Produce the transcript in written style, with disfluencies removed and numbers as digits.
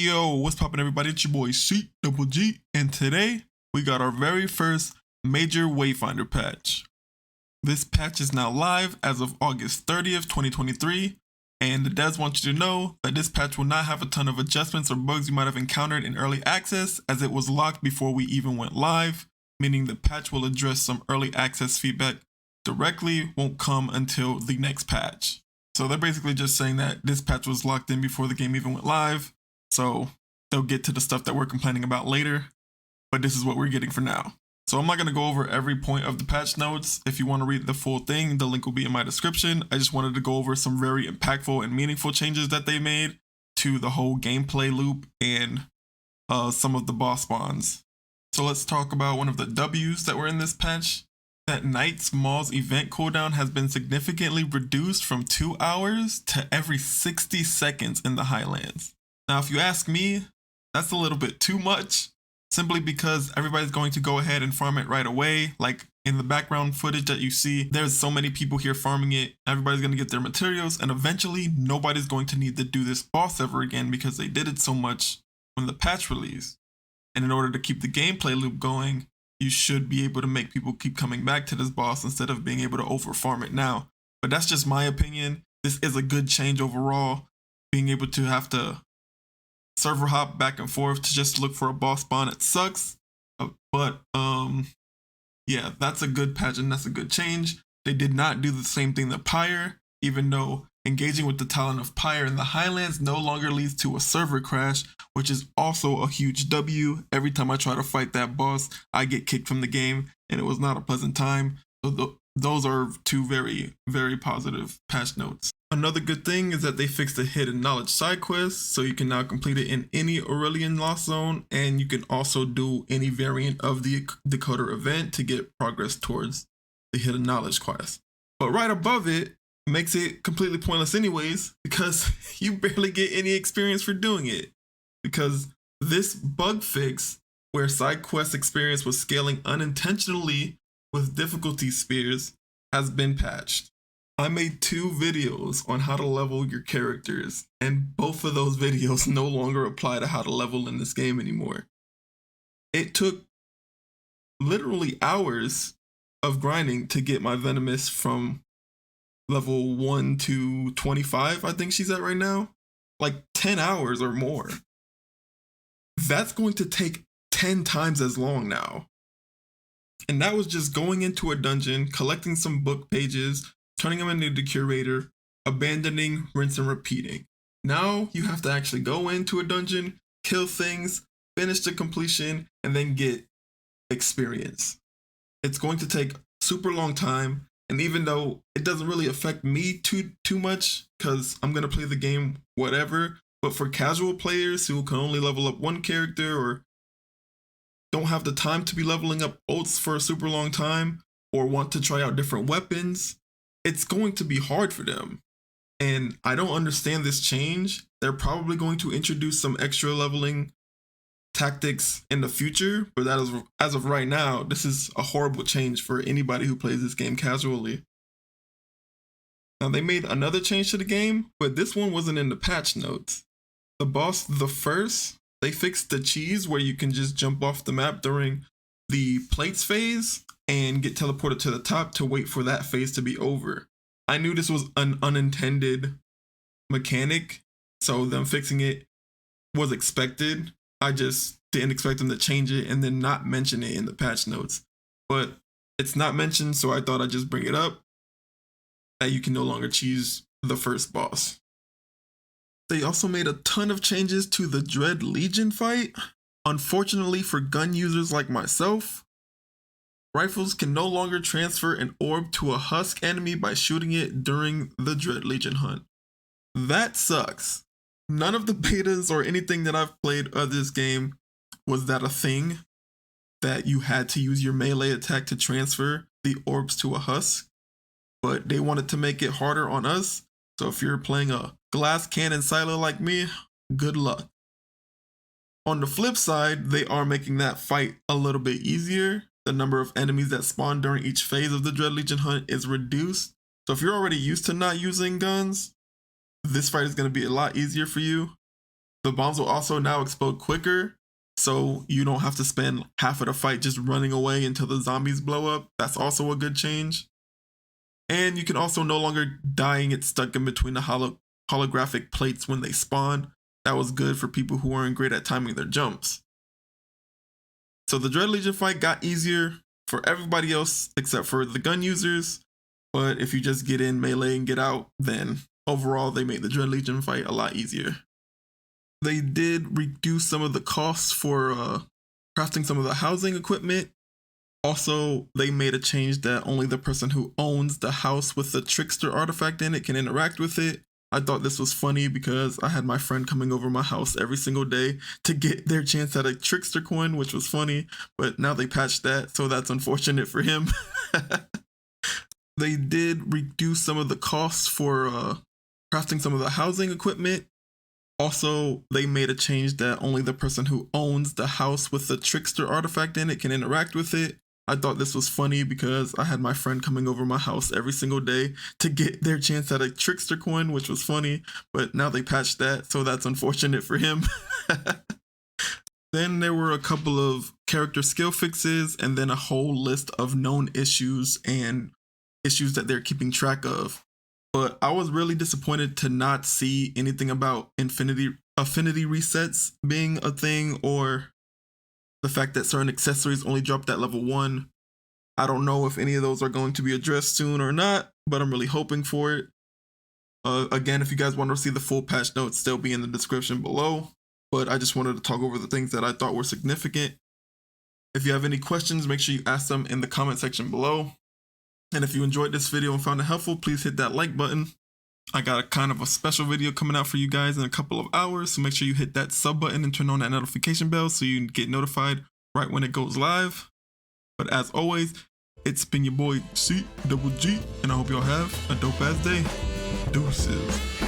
Yo, what's poppin' everybody? It's your boy C Double G, and today we got our very first major Wayfinder patch. This patch is now live as of August 30th, 2023, and the devs want you to know that this patch will not have a ton of adjustments or bugs you might have encountered in early access, as it was locked before we even went live, meaning the patch will address some early access feedback directly, won't come until the next patch. So they're basically just saying that this patch was locked in before the game even went live. So they'll get to the stuff that we're complaining about later, but this is what we're getting for now. So I'm not going to go over every point of the patch notes. If you want to read the full thing, the link will be in my description. I just wanted to go over some very impactful and meaningful changes that they made to the whole gameplay loop and some of the boss spawns. So let's talk about one of the W's that were in this patch. That Knight's Mall's event cooldown has been significantly reduced from 2 hours to every 60 seconds in the Highlands. Now, if you ask me, that's a little bit too much, simply because everybody's going to go ahead and farm it right away. Like in the background footage that you see, there's so many people here farming it. Everybody's going to get their materials, and eventually nobody's going to need to do this boss ever again because they did it so much when the patch released. And in order to keep the gameplay loop going, you should be able to make people keep coming back to this boss instead of being able to over farm it now. But that's just my opinion. This is a good change overall. Being able to have to server hop back and forth to just look for a boss spawn, it sucks. But yeah, that's a good patch and that's a good change. They did not do the same thing to Pyre, even though engaging with the talent of Pyre in the Highlands no longer leads to a server crash, which is also a huge W. Every time I try to fight that boss, I get kicked from the game, and it was not a pleasant time. So those are two very, very positive patch notes. Another good thing is that they fixed the hidden knowledge side quest, so you can now complete it in any Aurelian Lost Zone, and you can also do any variant of the Decoder event to get progress towards the hidden knowledge quest. But right above it makes it completely pointless anyways, because you barely get any experience for doing it. Because this bug fix, where side quest experience was scaling unintentionally with difficulty spheres, has been patched. I made 2 videos on how to level your characters, and both of those videos no longer apply to how to level in this game anymore. It took literally hours of grinding to get my Venomous from level 1 to 25, I think she's at right now. Like 10 hours or more. That's going to take 10 times as long now. And that was just going into a dungeon, collecting some book pages, turning them into the curator, abandoning, rinse and repeating. Now you have to actually go into a dungeon, kill things, finish the completion, and then get experience. It's going to take super long time. And even though it doesn't really affect me too much, because I'm going to play the game whatever, but for casual players who can only level up one character or don't have the time to be leveling up ults for a super long time or want to try out different weapons, it's going to be hard for them. And I don't understand this change. They're probably going to introduce some extra leveling tactics in the future, but that is, as of right now, this is a horrible change for anybody who plays this game casually. Now they made another change to the game, but this one wasn't in the patch notes. The boss, the First, they fixed the cheese where you can just jump off the map during the plates phase and get teleported to the top to wait for that phase to be over. I knew this was an unintended mechanic, so them fixing it was expected. I just didn't expect them to change it and then not mention it in the patch notes. But it's not mentioned, so I thought I'd just bring it up, that you can no longer cheese the first boss. They also made a ton of changes to the Dread Legion fight. Unfortunately for gun users like myself, rifles can no longer transfer an orb to a husk enemy by shooting it during the Dread Legion hunt. That sucks. None of the betas or anything that I've played of this game was that a thing, that you had to use your melee attack to transfer the orbs to a husk, but they wanted to make it harder on us. So if you're playing a glass cannon silo like me, good luck. On the flip side, they are making that fight a little bit easier. The number of enemies that spawn during each phase of the Dread Legion hunt is reduced. So if you're already used to not using guns, this fight is going to be a lot easier for you. The bombs will also now explode quicker, so you don't have to spend half of the fight just running away until the zombies blow up. That's also a good change. And you can also no longer die and get stuck in between the holographic plates when they spawn. That was good for people who weren't great at timing their jumps. So the Dread Legion fight got easier for everybody else except for the gun users. But if you just get in melee and get out, then overall they made the Dread Legion fight a lot easier. They did reduce some of the costs for crafting some of the housing equipment. Also, they made a change that only the person who owns the house with the trickster artifact in it can interact with it. I thought this was funny because I had my friend coming over my house every single day to get their chance at a trickster coin, which was funny, but now they patched that, so that's unfortunate for him. They did reduce some of the costs for crafting some of the housing equipment. Also, they made a change that only the person who owns the house with the trickster artifact in it can interact with it. I thought this was funny because I had my friend coming over my house every single day to get their chance at a trickster coin, which was funny, but now they patched that, so that's unfortunate for him. Then there were a couple of character skill fixes and then a whole list of known issues and issues that they're keeping track of. But I was really disappointed to not see anything about affinity resets being a thing, or the fact that certain accessories only dropped at level 1. I don't know if any of those are going to be addressed soon or not, but I'm really hoping for it. Again, if you guys want to see the full patch notes, they'll be in the description below. But I just wanted to talk over the things that I thought were significant. If you have any questions, make sure you ask them in the comment section below. And if you enjoyed this video and found it helpful, please hit that like button. I got a kind of a special video coming out for you guys in a couple of hours, so make sure you hit that sub button and turn on that notification bell so you can get notified right when it goes live. But as always, it's been your boy C Double G, and I hope y'all have a dope ass day. Deuces.